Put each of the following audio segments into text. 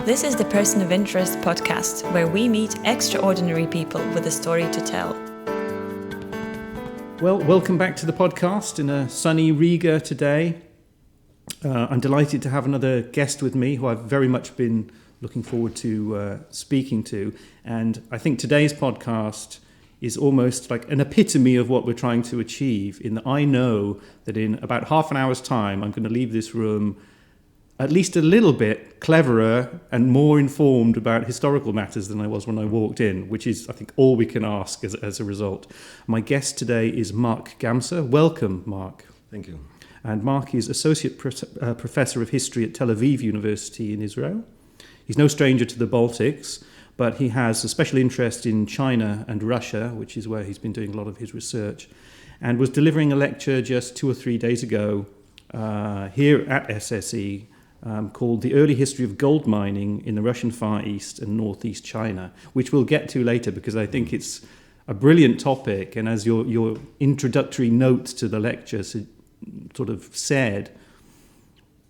This is the Person of Interest podcast, where we meet extraordinary people with a story to tell. Well, welcome back to the podcast in a sunny Riga today. I'm delighted to have another guest with me who I've very much been looking forward to speaking to. And I think today's podcast is almost like an epitome of what we're trying to achieve, in that I know that in about half an hour's time, I'm going to leave this room at least a little bit cleverer and more informed about historical matters than I was when I walked in, which is, I think, all we can ask as a result. My guest today is Mark Gamsa. Welcome, Mark. Thank you. And Mark is Associate Professor of History at Tel Aviv University in Israel. He's no stranger to the Baltics, but he has a special interest in China and Russia, which is where he's been doing a lot of his research, and was delivering a lecture just 2 or 3 days ago here at SSE called The Early History of Gold Mining in the Russian Far East and Northeast China, which we'll get to later because I think it's a brilliant topic. And as your introductory note to the lecture sort of said,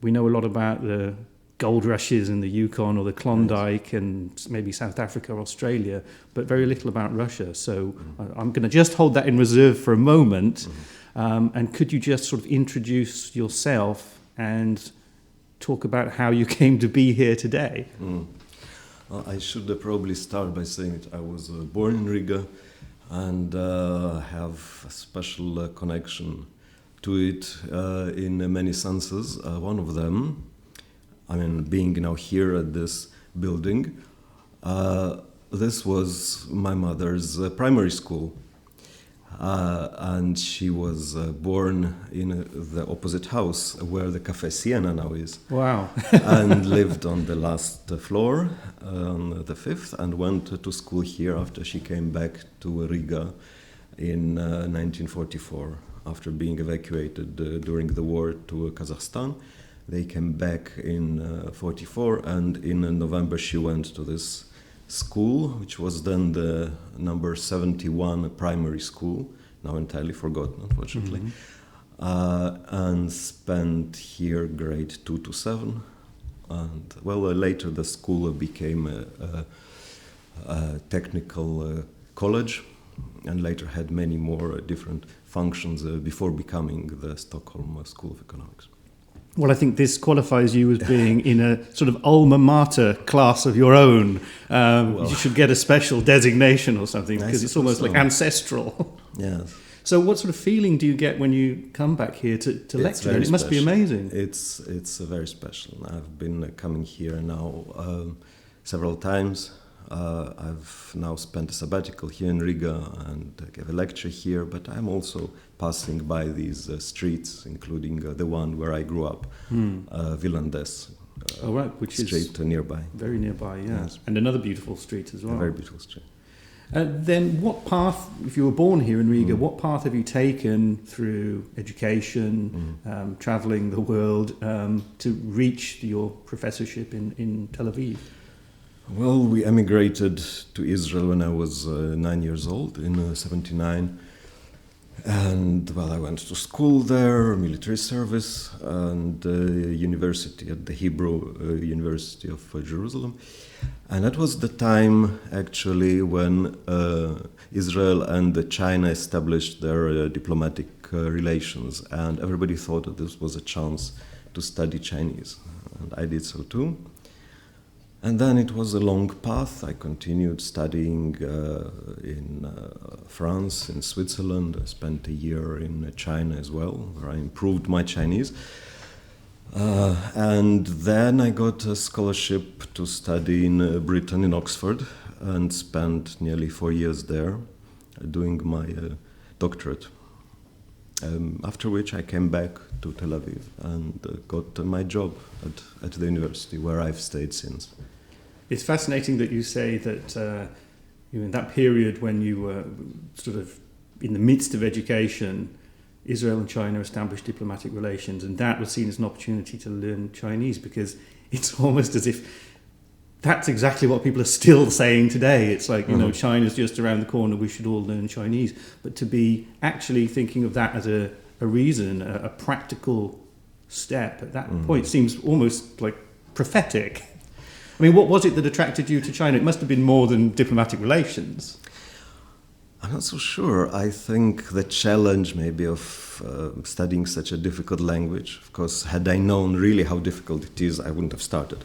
we know a lot about the gold rushes in the Yukon or the Klondike and maybe South Africa or Australia, but very little about Russia. So I'm going to just hold that in reserve for a moment. And could you just sort of introduce yourself and talk about how you came to be here today? Well, I should probably start by saying that I was born in Riga and have a special connection to it in many senses. One of them, being now here at this building, this was my mother's primary school. And she was born in the opposite house where the Café Siena now is. Wow. And lived on the last floor, on the 5th, and went to school here after she came back to Riga in 1944, after being evacuated during the war to Kazakhstan. They came back in 44, and in November she went to this school, which was then the number 71 primary school, now entirely forgotten, unfortunately, and spent here grade 2 to 7. And later the school became a technical college, and later had many more different functions before becoming the Stockholm School of Economics. Well, I think this qualifies you as being in a sort of alma mater class of your own. You should get a special designation or something, because it's almost like ancestral. Yes. So what sort of feeling do you get when you come back here to lecture? It must be amazing. It's very special. I've been coming here now several times. I've now spent a sabbatical here in Riga and gave a lecture here, but I'm also passing by these streets, including the one where I grew up, Vilandes. Which street is nearby. Very nearby, yes. And another beautiful street as well. A very beautiful street. Then what path, if you were born here in Riga, what path have you taken through education, travelling the world, to reach your professorship in Tel Aviv? Well, we emigrated to Israel when I was 9 years old, in 1979. And, I went to school there, military service, and university at the Hebrew University of Jerusalem. And that was the time, actually, when Israel and China established their diplomatic relations. And everybody thought that this was a chance to study Chinese. And I did so too. And then it was a long path. I continued studying in France, in Switzerland. I spent a year in China as well, where I improved my Chinese. And then I got a scholarship to study in Britain, in Oxford, and spent nearly 4 years there doing my doctorate. After which I came back to Tel Aviv and got my job at the university, where I've stayed since. It's fascinating that you say that in that period when you were sort of in the midst of education, Israel and China established diplomatic relations, and that was seen as an opportunity to learn Chinese, because it's almost as if that's exactly what people are still saying today. It's like, China's just around the corner, we should all learn Chinese. But to be actually thinking of that as a reason, a practical step at that point seems almost like prophetic. I mean, what was it that attracted you to China? It must have been more than diplomatic relations. I'm not so sure. I think the challenge maybe of studying such a difficult language, of course, had I known really how difficult it is, I wouldn't have started.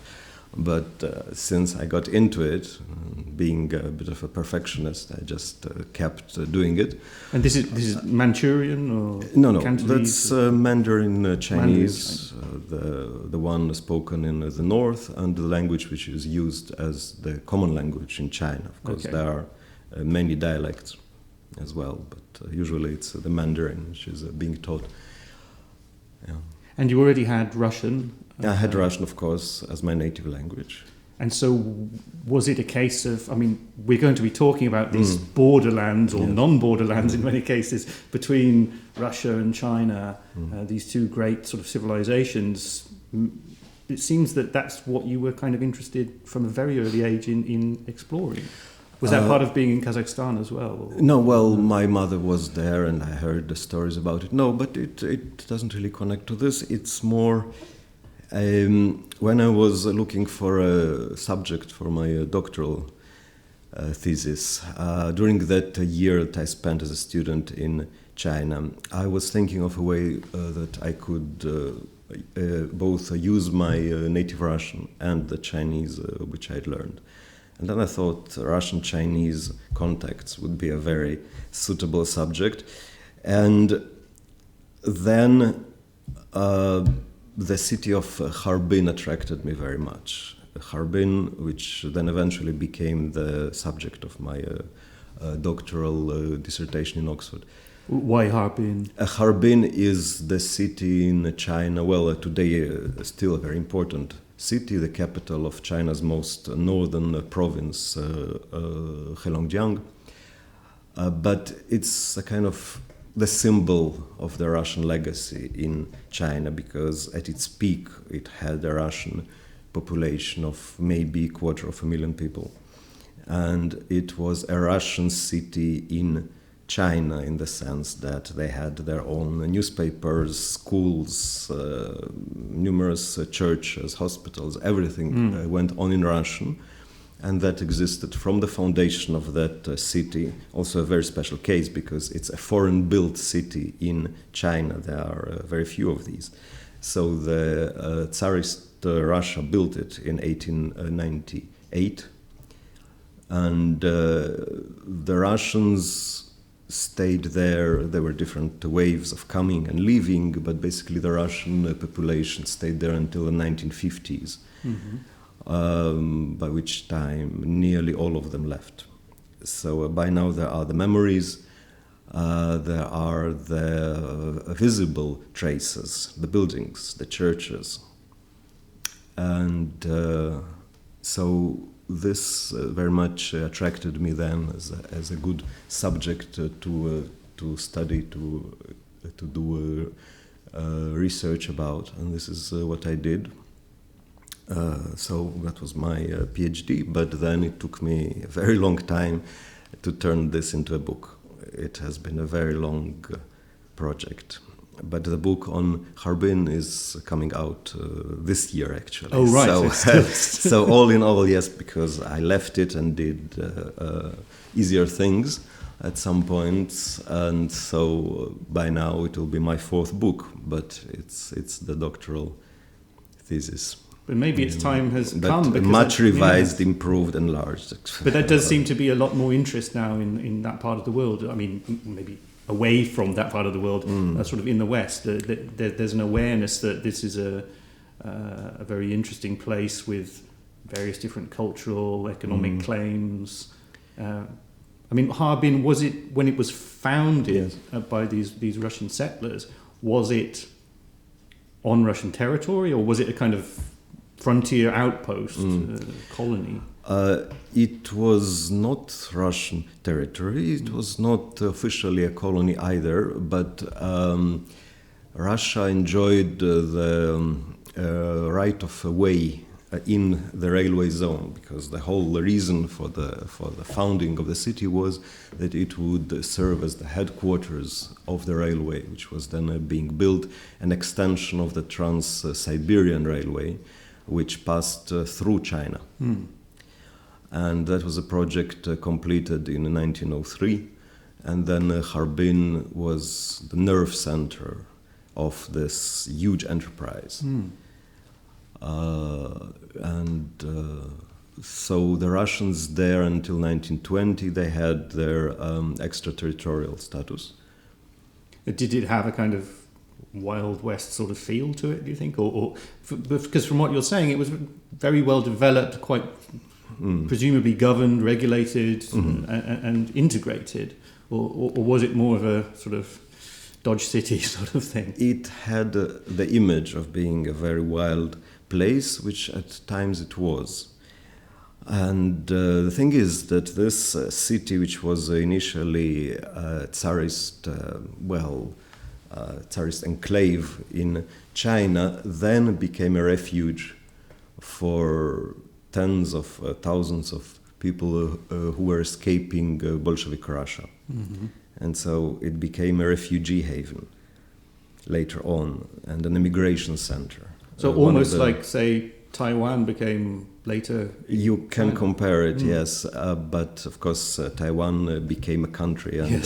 But since I got into it, being a bit of a perfectionist, I just kept doing it. And this is Manchurian or No, Cantonese? that's Mandarin Chinese, the one spoken in the north, and the language which is used as the common language in China. Of course, there are many dialects as well, but usually it's the Mandarin which is being taught. Yeah. And you already had Russian? I had Russian, of course, as my native language. And so was it a case of, I mean, we're going to be talking about these borderlands or non-borderlands in many cases between Russia and China, these two great sort of civilizations. It seems that that's what you were kind of interested from a very early age in exploring. Was that part of being in Kazakhstan as well? Or? No, well, my mother was there and I heard the stories about it. No, but it doesn't really connect to this. It's more, when I was looking for a subject for my doctoral thesis, during that year that I spent as a student in China, I was thinking of a way that I could both use my native Russian and the Chinese which I'd learned. And then I thought Russian-Chinese contacts would be a very suitable subject. And then the city of Harbin attracted me very much. Harbin, which then eventually became the subject of my doctoral dissertation in Oxford. Why Harbin? Harbin is the city in China, well, today still a very important city, the capital of China's most northern province, Heilongjiang. But it's a kind of the symbol of the Russian legacy in China, because at its peak it had a Russian population of maybe 250,000 people. And it was a Russian city in China in the sense that they had their own newspapers, schools, numerous churches, hospitals, everything went on in Russian. And that existed from the foundation of that city. Also a very special case because it's a foreign-built city in China. There are very few of these. So the Tsarist Russia built it in 1898. And the Russians stayed there. There were different waves of coming and leaving, but basically the Russian population stayed there until the 1950s, by which time nearly all of them left. So by now there are the memories, there are the visible traces, the buildings, the churches. And so this very much attracted me then as a good subject to study, to do research about, and this is what I did. So that was my PhD, but then it took me a very long time to turn this into a book. It has been a very long project. But the book on Harbin is coming out this year, actually. Oh, right. So all in all, yes, because I left it and did easier things at some points, and so by now it will be my fourth book, but it's the doctoral thesis. But maybe its time has come. But much revised, improved, enlarged. But there does seem to be a lot more interest now in that part of the world. I mean, maybe away from that part of the world, sort of in the West. There's an awareness that this is a very interesting place with various different cultural, economic claims. I mean, Harbin, was it, when it was founded by these Russian settlers, was it on Russian territory, or was it a kind of frontier outpost, colony? It was not Russian territory. It was not officially a colony either, but Russia enjoyed the right of way in the railway zone, because the whole reason for the founding of the city was that it would serve as the headquarters of the railway, which was then being built, an extension of the Trans-Siberian Railway, which passed through China. And that was a project completed in 1903. And then Harbin was the nerve center of this huge enterprise. So the Russians there until 1920, they had their extraterritorial status. Did it have a kind of Wild West sort of feel to it, do you think? Because from what you're saying, it was very well developed, quite presumably governed, regulated, and integrated. Or was it more of a sort of Dodge City sort of thing? It had the image of being a very wild place, which at times it was. And the thing is that this city, which was initially Tsarist, Tsarist enclave in China, then became a refuge for tens of thousands of people who were escaping Bolshevik Russia. And so it became a refugee haven later on and an immigration center. So almost like, say, Taiwan became later... You can compare it, yes. But, of course, Taiwan became a country, and,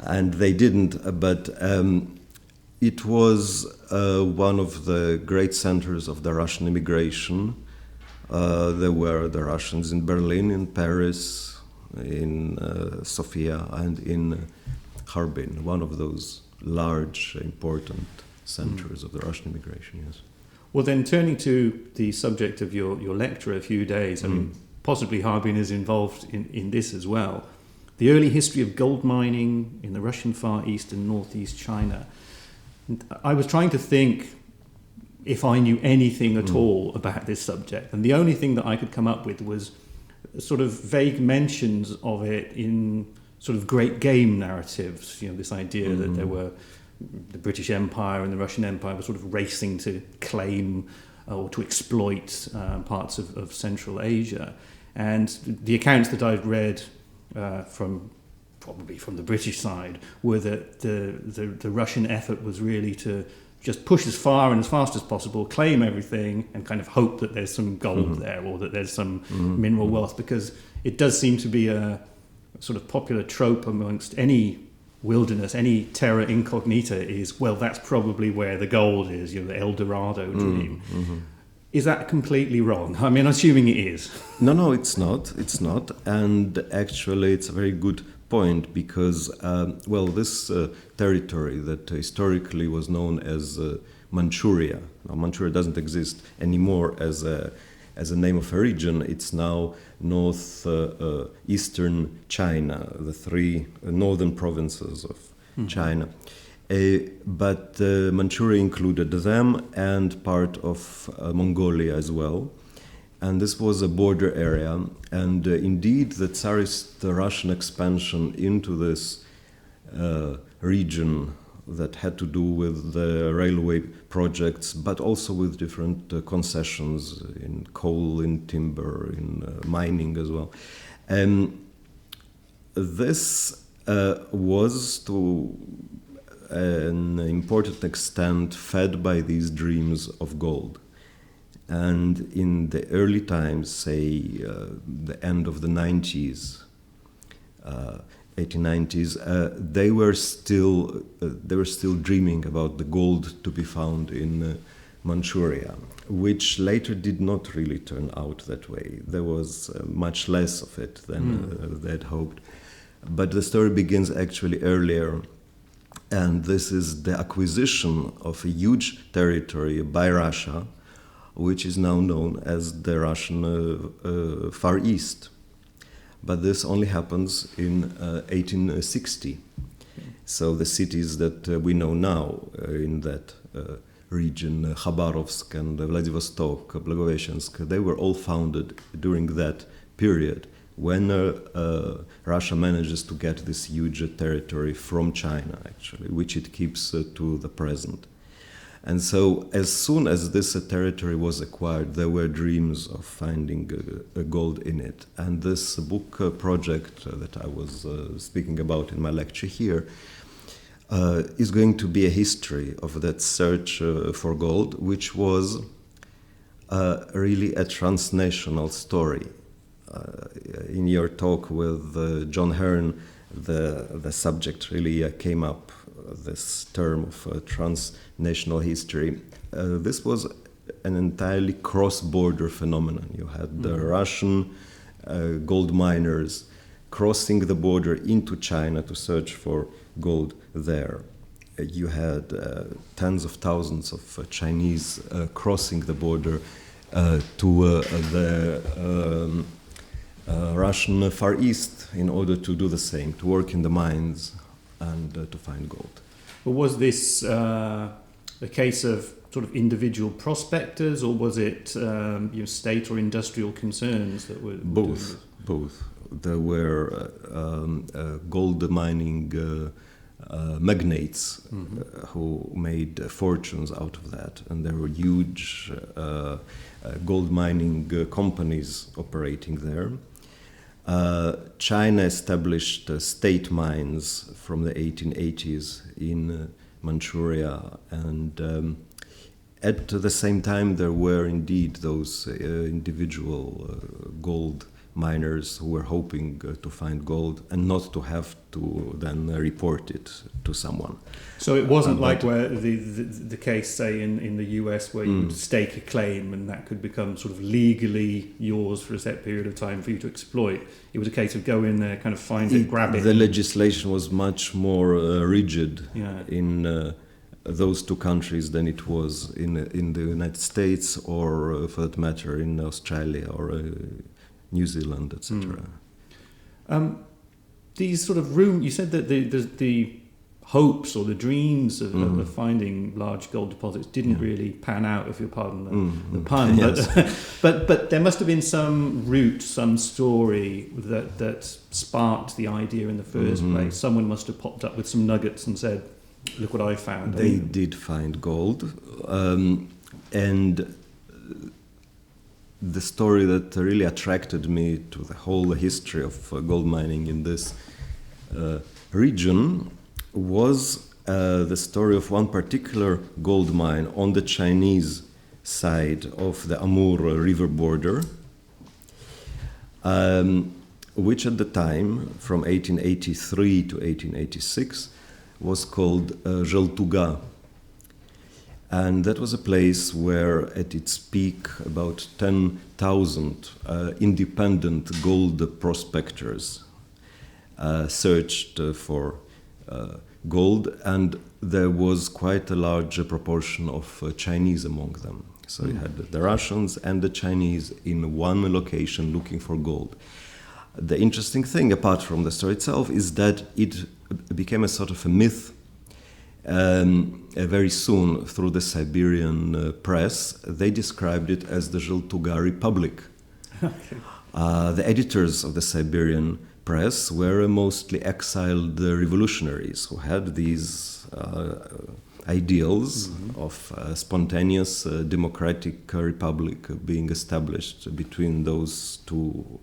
and they didn't. But it was one of the great centers of the Russian immigration. There were the Russians in Berlin, in Paris, in Sofia, and in Harbin, one of those large, important centers of the Russian immigration, yes. Well, then, turning to the subject of your lecture a few days, I mean, possibly Harbin is involved in this as well. The early history of gold mining in the Russian Far East and Northeast China. I was trying to think if I knew anything at all about this subject, and the only thing that I could come up with was sort of vague mentions of it in sort of great game narratives, this idea that there were the British Empire and the Russian Empire were sort of racing to claim or to exploit parts of Central Asia. And the accounts that I'd read probably from the British side were that the Russian effort was really to just push as far and as fast as possible, claim everything, and kind of hope that there's some gold there or that there's some mineral wealth, because it does seem to be a sort of popular trope amongst any wilderness, any terra incognita is, well, that's probably where the gold is, the Eldorado dream. Is that completely wrong? I mean, assuming it is. No, it's not. It's not. And actually, it's a very good point because, this territory that historically was known as Manchuria. Now, Manchuria doesn't exist anymore as a name of a region. It's now northeastern China, the three northern provinces of China. But Manchuria included them and part of Mongolia as well. And this was a border area. And indeed, the Tsarist Russian expansion into this region that had to do with the railway projects, but also with different concessions in coal, in timber, in mining as well. This was to an important extent fed by these dreams of gold. And in the early times, say the end of the 90s, 1890s, they were still dreaming about the gold to be found in Manchuria, which later did not really turn out that way. There was much less of it than they had hoped. But the story begins actually earlier, and this is the acquisition of a huge territory by Russia, which is now known as the Russian Far East. But this only happens in 1860. So the cities that we know now in that region, Khabarovsk and Vladivostok, Blagoveshchensk, they were all founded during that period when Russia manages to get this huge territory from China, actually, which it keeps to the present. And so as soon as this territory was acquired, there were dreams of finding gold in it. And this book project that I was speaking about in my lecture here is going to be a history of that search for gold, which was really a transnational story. In your talk with John Hearn, the subject really came up, this term of transnational history. This was an entirely cross-border phenomenon. You had the Russian gold miners crossing the border into China to search for gold there. You had tens of thousands of Chinese crossing the border to the Russian Far East in order to do the same, to work in the mines and to find gold. But was this a case of sort of individual prospectors, or was it state or industrial concerns that were doing this? Both. There were gold mining magnates who made fortunes out of that, and there were huge gold mining companies operating there. China established state mines from the 1880s in Manchuria, and at the same time there were indeed those individual gold miners who were hoping to find gold and not to have to then report it to someone. So it wasn't like where the case, say, in the US, where you would stake a claim and that could become sort of legally yours for a set period of time for you to exploit. It was a case of go in there, kind of find it, grab it. The legislation was much more rigid in those two countries than it was in the United States, or for that matter in Australia or New Zealand, etc. These sort of you said that the hopes or the dreams of finding large gold deposits didn't really pan out, if you'll pardon the pun. Yes. But there must have been some root, some story that sparked the idea in the first place. Someone must have popped up with some nuggets and said, "Look what I found." They did find gold, and the story that really attracted me to the whole history of gold mining in this region was the story of one particular gold mine on the Chinese side of the Amur river border, which at the time, from 1883 to 1886, was called Zheltuga. And that was a place where, at its peak, about 10,000 independent gold prospectors searched for gold, and there was quite a large proportion of Chinese among them. So you had the Russians and the Chinese in one location looking for gold. The interesting thing, apart from the story itself, is that it became a sort of a myth very soon through the Siberian press. They described it as the Zheltuga Republic. The editors of the Siberian press were mostly exiled revolutionaries who had these ideals of a spontaneous democratic republic being established between those two,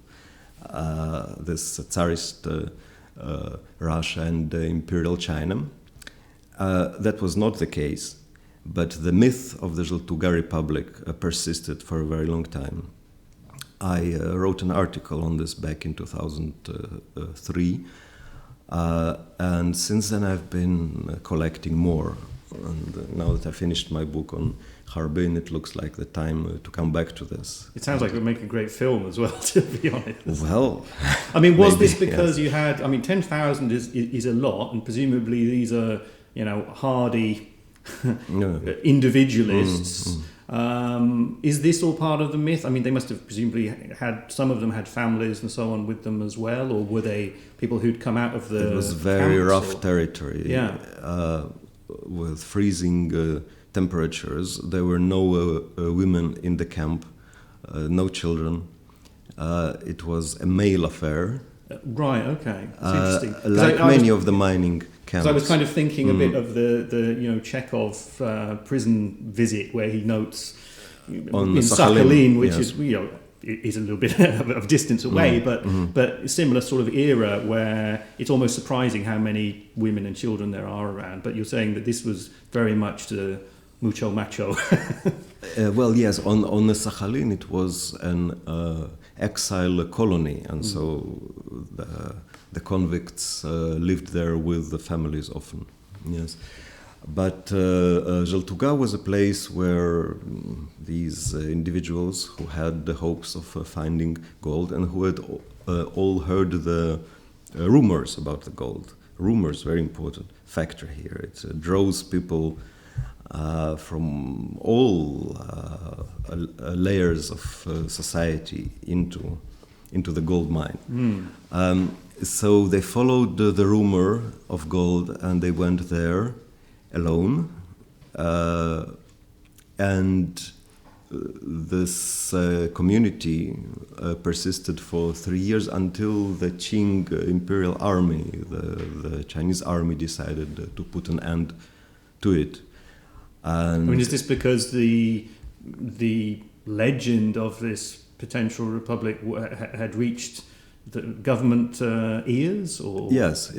this Tsarist Russia and Imperial China. That was not the case, but the myth of the Zheltuga Republic persisted for a very long time. I wrote an article on this back in 2003, and since then I've been collecting more. And now that I finished my book on Harbin, it looks like the time to come back to this. It sounds like it would make a great film as well, to be honest. Well, I mean, was this because you had? I mean, 10,000 is a lot, and presumably these are hardy individualists. Is this all part of the myth? I mean, they must have presumably some of them had families and so on with them as well, or were they people who'd come out of the? It was very rough territory. With freezing temperatures. There were no women in the camp, no children. It was a male affair. Right, okay. That's interesting. Like many of the mining camps. I was kind of thinking a bit of the Chekhov prison visit where he notes on in Sakhalin, which is is a little bit of distance away, but a similar sort of era where it's almost surprising how many women and children there are around. But you're saying that this was very much the mucho macho. Well, yes, on the Sakhalin it was an exile colony, and so the convicts lived there with the families often. Yes, but Zheltuga was a place where these individuals who had the hopes of finding gold and who had all heard the rumors about the gold. Rumors, very important factor here. It draws people from all layers of society into the gold mine. So they followed the rumor of gold, and they went there alone. And this community persisted for 3 years until the Qing Imperial Army, the Chinese army, decided to put an end to it. And I mean, is this because the legend of this potential republic had reached the government ears? Or Yes.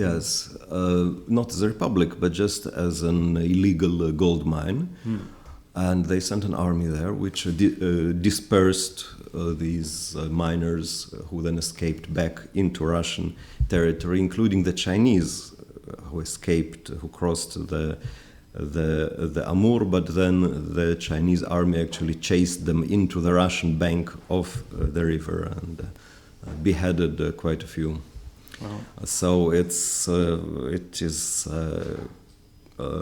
Not as a republic, but just as an illegal gold mine. And they sent an army there, which dispersed these miners, who then escaped back into Russian territory, including the Chinese who escaped, who crossed the Amur, but then the Chinese army actually chased them into the Russian bank of the river and beheaded quite a few. Wow. So it is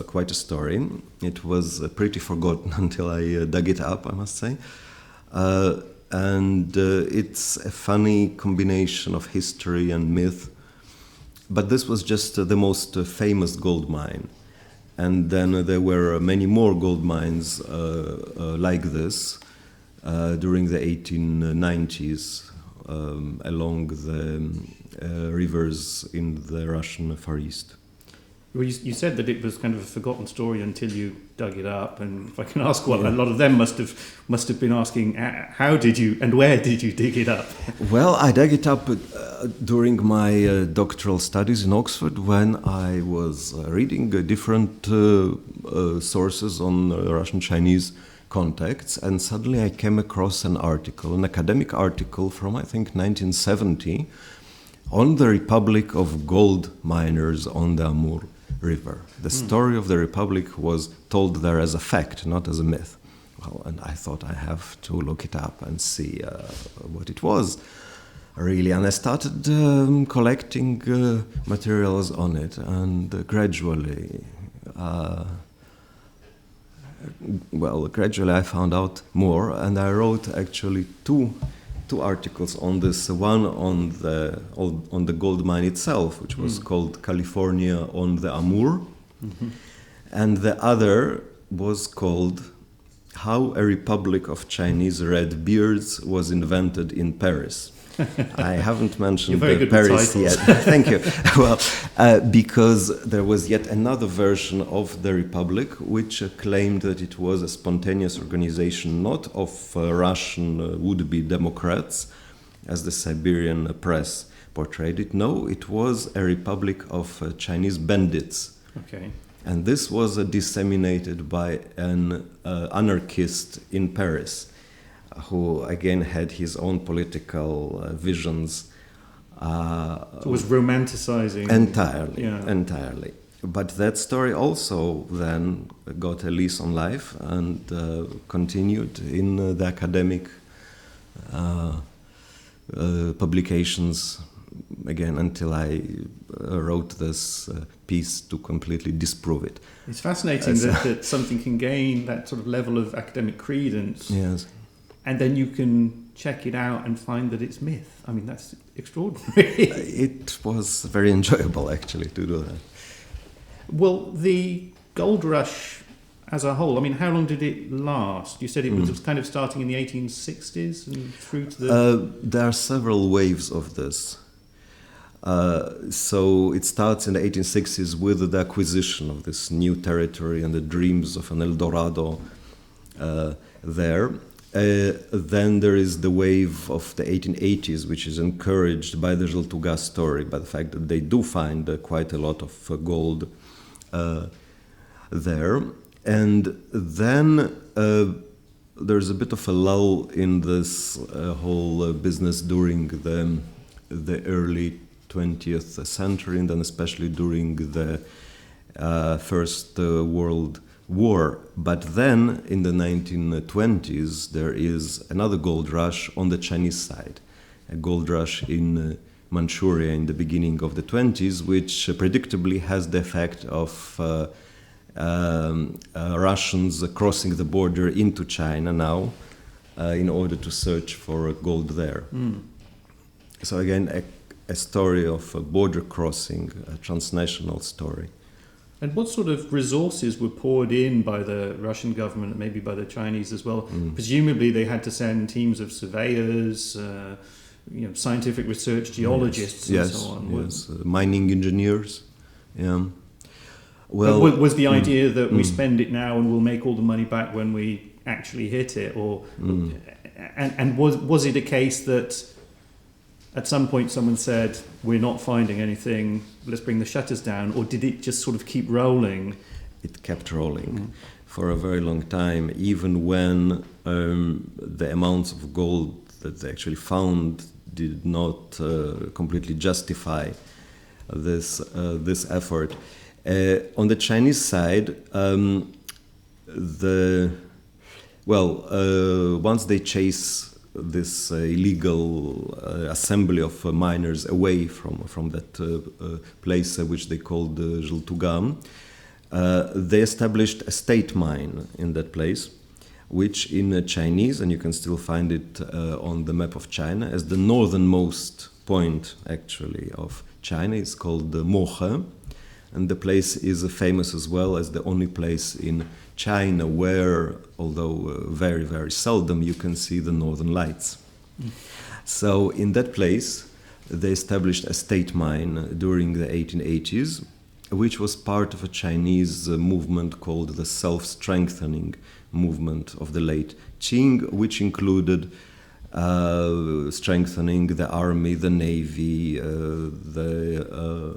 quite a story. It was pretty forgotten until I dug it up, I must say. And it's a funny combination of history and myth. But this was just the most famous gold mine. And then there were many more gold mines like this during the 1890s along the rivers in the Russian Far East. Well, you said that it was kind of a forgotten story until you dug it up, and if I can ask what a lot of them must have been asking, how did you and where did you dig it up? Well, I dug it up during my doctoral studies in Oxford when I was reading different sources on Russian-Chinese contacts, and suddenly I came across an academic article from, I think, 1970 on the Republic of Gold Miners on the Amur River. The story of the Republic was told there as a fact, not as a myth. Well, and I thought I have to look it up and see what it was, really. And I started collecting materials on it, and gradually I found out more, and I wrote actually two articles on this. One on the gold mine itself, which was called California on the Amur, and the other was called How a Republic of Chinese Red Beards Was Invented in Paris. I haven't mentioned Paris yet. Thank you. Well, because there was yet another version of the Republic which claimed that it was a spontaneous organization, not of Russian would-be democrats, as the Siberian press portrayed it. No, it was a republic of Chinese bandits. Okay. And this was disseminated by an anarchist in Paris, who again had his own political visions. So it was romanticizing. Entirely. But that story also then got a lease on life and continued in the academic publications again until I wrote this piece to completely disprove it. It's fascinating that something can gain that sort of level of academic credence. Yes. And then you can check it out and find that it's myth. I mean, that's extraordinary. It was very enjoyable, actually, to do that. Well, the gold rush as a whole, I mean, how long did it last? You said it was kind of starting in the 1860s and through to the... There are several waves of this. So it starts in the 1860s with the acquisition of this new territory and the dreams of an Eldorado there. Then there is the wave of the 1880s, which is encouraged by the Zheltuga story, by the fact that they do find quite a lot of gold there. And then there's a bit of a lull in this whole business during the early 20th century, and then especially during the First World War. But then in the 1920s there is another gold rush on the Chinese side, a gold rush in Manchuria in the beginning of the 20s, which predictably has the effect of Russians crossing the border into China now in order to search for gold there. So again, a story of a border crossing, a transnational story. And what sort of resources were poured in by the Russian government, and maybe by the Chinese as well? Presumably they had to send teams of surveyors, scientific research geologists, and so on. Yes, mining engineers. Yeah. Well, but was the idea that we spend it now and we'll make all the money back when we actually hit it, or and was it a case that at some point someone said, we're not finding anything, let's bring the shutters down, or did it just sort of keep rolling? It kept rolling for a very long time, even when the amounts of gold that they actually found did not completely justify this effort. On the Chinese side, once they chase this illegal assembly of miners away from that place which they called Zhiltuga, they established a state mine in that place, which in Chinese, and you can still find it on the map of China, as the northernmost point actually of China, is called Mohe. And the place is famous as well as the only place in China where, although very, very seldom, you can see the northern lights. So in that place, they established a state mine during the 1880s, which was part of a Chinese movement called the self-strengthening movement of the late Qing, which included strengthening the army, the navy, the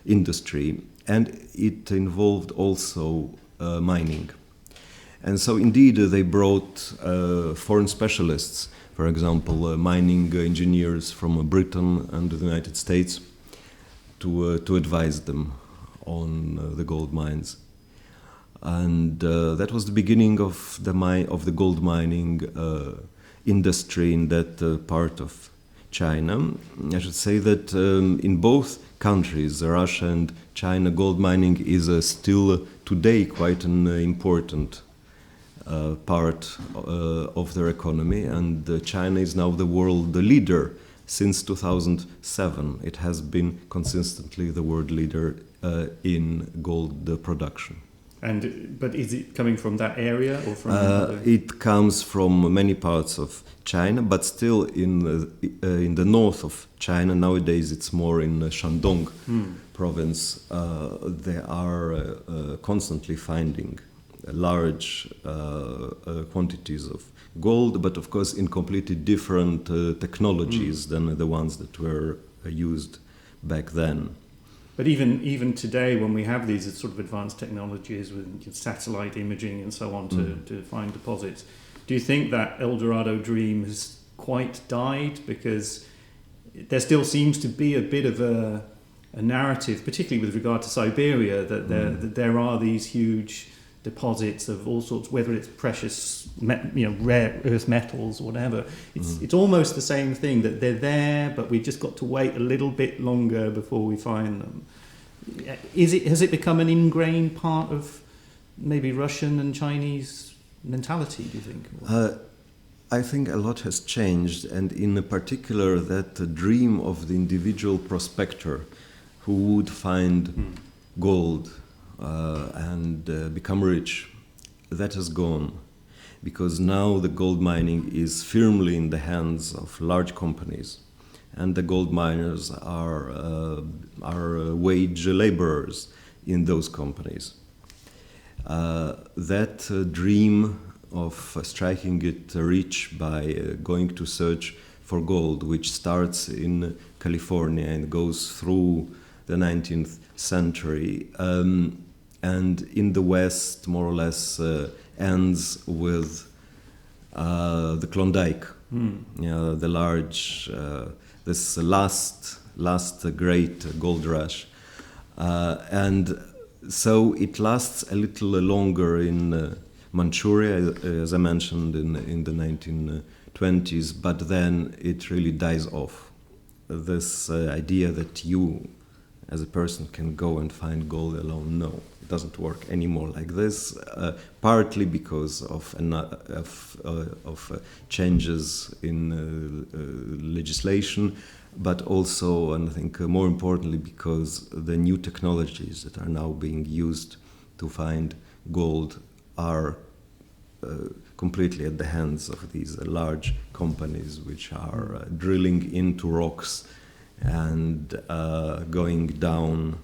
industry, and it involved also mining. And so indeed they brought foreign specialists, for example, mining engineers from Britain and the United States, to advise them on the gold mines. And that was the beginning of the gold mining industry in that part of China. I should say that in both countries, Russia and China, gold mining is still today quite an important part of their economy, and China is now the world leader. Since 2007, it has been consistently the world leader in gold production. But is it coming from that area or from? It comes from many parts of China, but still in the north of China nowadays. It's more in Shandong province. They are constantly finding large quantities of gold, but of course in completely different technologies than the ones that were used back then. But even today, when we have these sort of advanced technologies with satellite imaging and so on to find deposits, do you think that Eldorado dream has quite died? Because there still seems to be a bit of a narrative, particularly with regard to Siberia, that there are these huge deposits of all sorts, whether it's precious, rare earth metals or whatever. It's almost the same thing, that they're there, but we've just got to wait a little bit longer before we find them. Has it become an ingrained part of maybe Russian and Chinese mentality, do you think? I think a lot has changed, and in particular that dream of the individual prospector who would find gold and become rich, that has gone, because now the gold mining is firmly in the hands of large companies, and the gold miners are wage laborers in those companies. That dream of striking it rich by going to search for gold, which starts in California and goes through the 19th century, and in the West, more or less, ends with the Klondike. The large, this last great gold rush, and so it lasts a little longer in Manchuria, as I mentioned, in the 1920s, but then it really dies off. This idea that you, as a person, can go and find gold alone, no, it doesn't work anymore like this. Partly because of changes in legislation, but also, and I think more importantly, because the new technologies that are now being used to find gold are completely at the hands of these large companies which are drilling into rocks and going down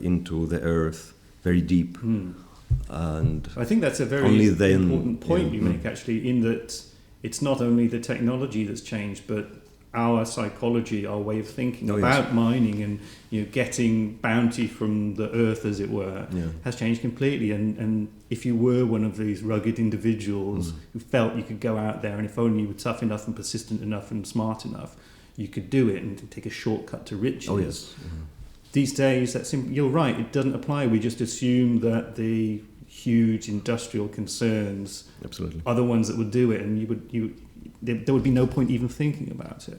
into the earth very deep. And I think that's a very important point you make, actually, in that it's not only the technology that's changed, but our psychology, our way of thinking about mining and getting bounty from the earth, as it were, has changed completely. And if you were one of these rugged individuals who felt you could go out there, and if only you were tough enough and persistent enough and smart enough, you could do it and take a shortcut to riches. These days, you're right, it doesn't apply. We just assume that the huge industrial concerns are the ones that would do it, and there would be no point even thinking about it.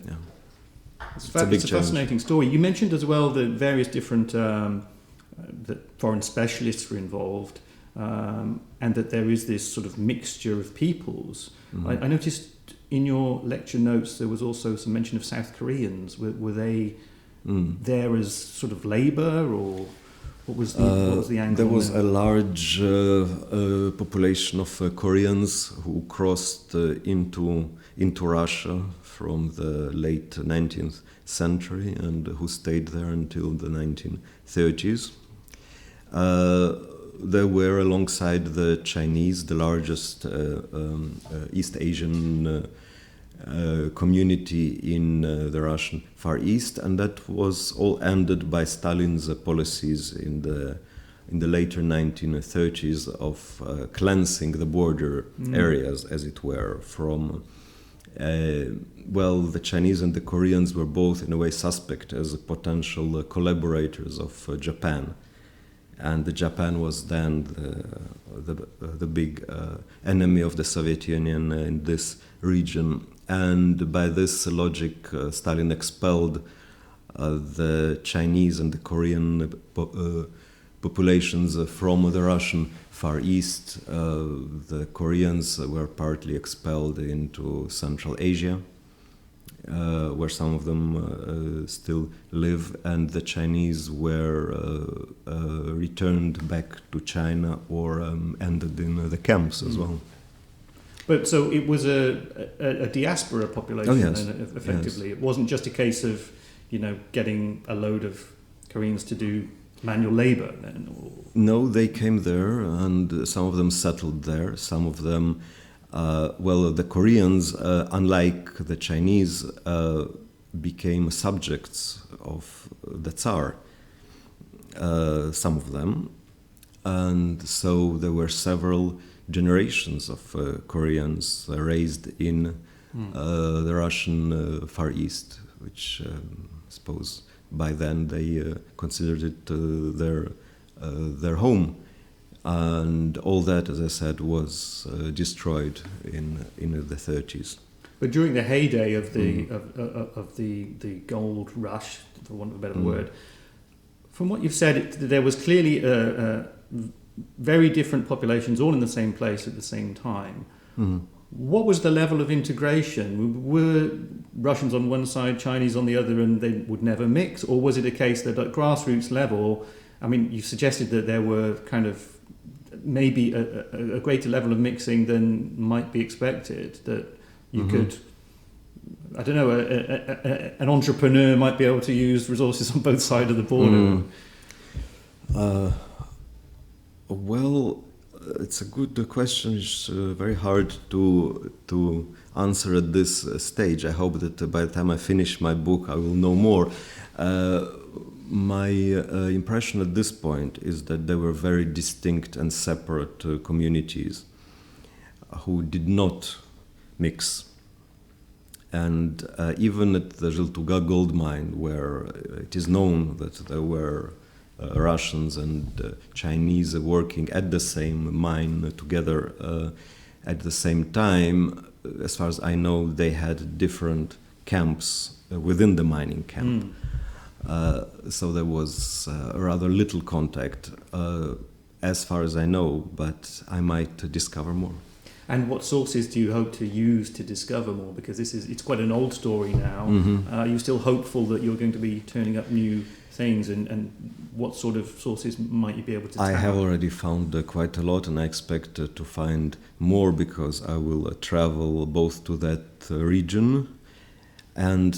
It's a fascinating story. You mentioned as well that various different that foreign specialists were involved, and that there is this sort of mixture of peoples. I noticed in your lecture notes there was also some mention of South Koreans. Were they there as sort of labour, or what was the angle? There was a large population of Koreans who crossed into Russia from the late 19th century and who stayed there until the 1930s. There were, alongside the Chinese, the largest East Asian community in the Russian Far East, and that was all ended by Stalin's policies in the later 1930s of cleansing the border areas, as it were, from the Chinese and the Koreans were both in a way suspect as potential collaborators of Japan, and Japan was then the big enemy of the Soviet Union in this region. And by this logic, Stalin expelled the Chinese and the Korean populations from the Russian Far East. The Koreans were partly expelled into Central Asia, where some of them still live, and the Chinese were returned back to China or ended in the camps as well. But so it was a diaspora population, effectively. It wasn't just a case of, getting a load of Koreans to do manual labor then? No, they came there, and some of them settled there. Some of them, the Koreans, unlike the Chinese, became subjects of the Tsar. Some of them, and so there were several generations of Koreans raised in the Russian Far East, which I suppose by then they considered it their home, and all that, as I said, was destroyed in the 30s. But during the heyday of the the gold rush, for want of a better word, from what you've said, there was clearly very different populations all in the same place at the same time. What was the level of integration? Were Russians on one side, Chinese on the other, and they would never mix? Or was it a case that at grassroots level, I mean, you suggested that there were kind of maybe a greater level of mixing than might be expected, that you could, I don't know, an entrepreneur might be able to use resources on both sides of the border. Well, it's a good question. It's very hard to answer at this stage. I hope that by the time I finish my book, I will know more. My impression at this point is that there were very distinct and separate communities who did not mix. And even at the Zhiltuga gold mine, where it is known that there were Russians and Chinese working at the same mine together at the same time, as far as I know, they had different camps within the mining camp. So there was rather little contact, as far as I know, but I might discover more. And what sources do you hope to use to discover more? Because it's quite an old story now. Are you still hopeful that you're going to be turning up new things, and what sort of sources might you be able to tell? I have already found quite a lot, and I expect to find more, because I will travel both to that region and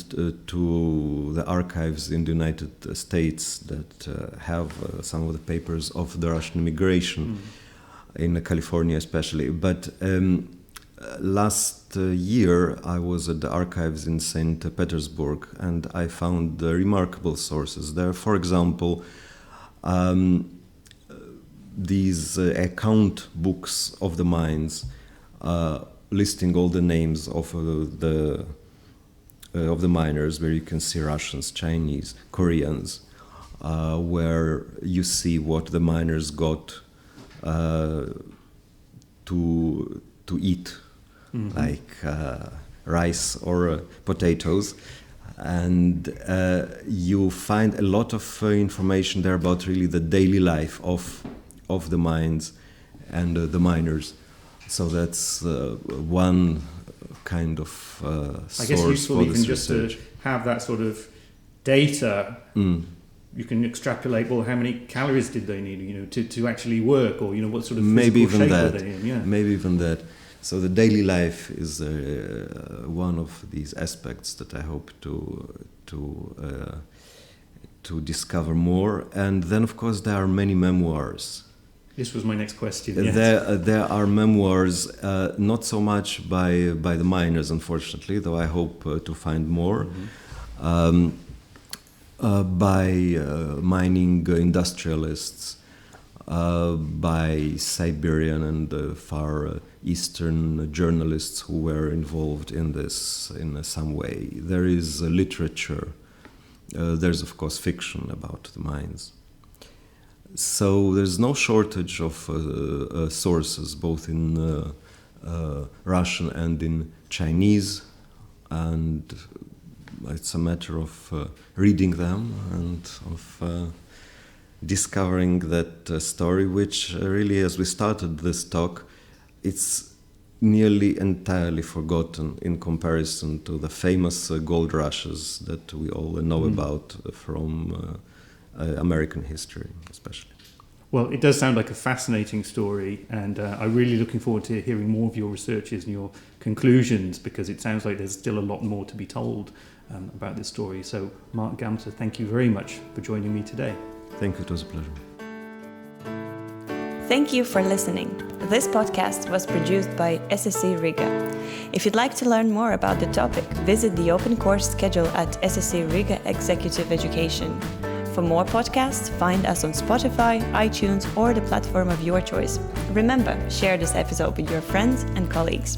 to the archives in the United States that have some of the papers of the Russian immigration in California especially. But last year I was at the archives in St. Petersburg, and I found remarkable sources there. For example, these account books of the mines listing all the names of the miners, where you can see Russians, Chinese, Koreans, where you see what the miners got to eat, like rice or potatoes, and you find a lot of information there about really the daily life of the mines and the miners. So that's one kind of source. I guess useful for even this just research. to have that sort of data. You can extrapolate, well, how many calories did they need, to actually work, or what sort of physical shape were they in? Yeah. Maybe even that. So the daily life is one of these aspects that I hope to discover more. And then, of course, there are many memoirs. This was my next question. Yes. There are memoirs, not so much by the miners, unfortunately, though I hope to find more. By mining industrialists, by Siberian and Far Eastern journalists who were involved in this in some way. There is literature. There's, of course, fiction about the mines. So there's no shortage of sources, both in Russian and in Chinese, and it's a matter of reading them and of discovering that story, which really, as we started this talk, it's nearly entirely forgotten in comparison to the famous gold rushes that we all know about from American history, especially. Well, it does sound like a fascinating story, and I'm really looking forward to hearing more of your researches and your conclusions, because it sounds like there's still a lot more to be told about this story. So, Mark Gamsa, thank you very much for joining me today. Thank you, it was a pleasure. Thank you for listening. This podcast was produced by SSC Riga. If you'd like to learn more about the topic, visit the open course schedule at SSC Riga Executive Education. For more podcasts, find us on Spotify, iTunes, or the platform of your choice. Remember, share this episode with your friends and colleagues.